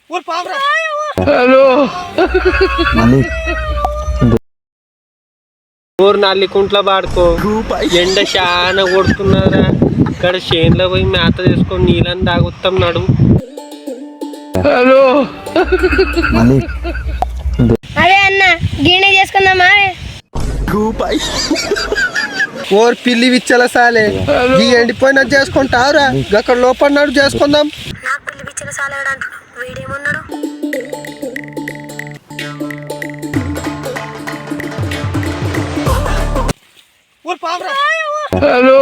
Hello ఊరు నల్లికుంట్ల పాడుకో ఎండ చాలా కొడుతున్నదా ఇక్కడ చేనులో పోయి మేత తీసుకొని నీళ్ళని తాగుతాం నడు. హలో అదే అన్న గిన్నె చేసుకుందామా ఓర్ పిల్లి విచ్చల సాలే ఈ ఎండిపోయినా చేసుకుంటావురా అక్కడ లోపల చేసుకుందాం. నాకు పిల్లి విచ్చల సాలేడు అంటున్నాడు వీడేమన్నాడు. హలో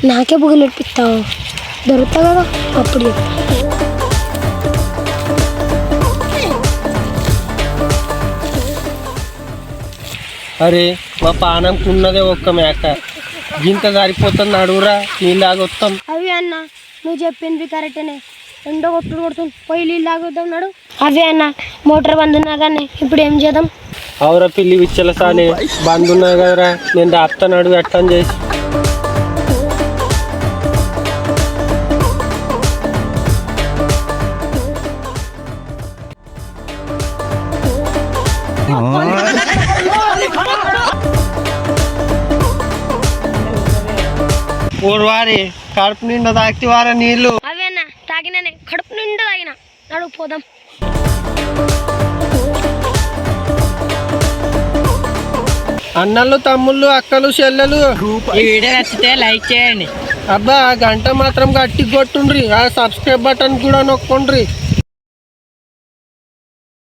నాకే బుగ్గలు ఎట్టిస్తావు దొరుకుతా కదా అప్పుడు అరే మా పానంకున్నదే ఒక్క మేక గింత సరిపోతుంది అడుగురా నీళ్ళు తాగొస్తాం. అవి అన్న నువ్వు చెప్పింది కరెక్టేనే ఎండ కొడుతుంది పోయి నీళ్ళు తాగొద్దాం నాడు. అదే అన్న మోటార్ బంద్ ఉన్నా కానీ ఇప్పుడు ఏం చేద్దాం. అవురా పిల్లి విచ్చల సానే బంద్ ఉన్నాయి కదరా నేను దాపుతాను ఎట్టని చేసి. వారి కడుపు నిండా తాకి వారా నీళ్ళు. అవే అన్న తాగినానే కడుపు నిండా తాగిన నడు పోదాం. అన్నలు తమ్ముళ్ళు అక్కలు చెల్లెలు ఈ వీడియో నచ్చితే లైక్ చేయండి. అబ్బా గంట మాత్రం గట్టి కొట్టుండ్రి ఆ సబ్స్క్రైబ్ బటన్ కూడా నొక్కుండ్రి.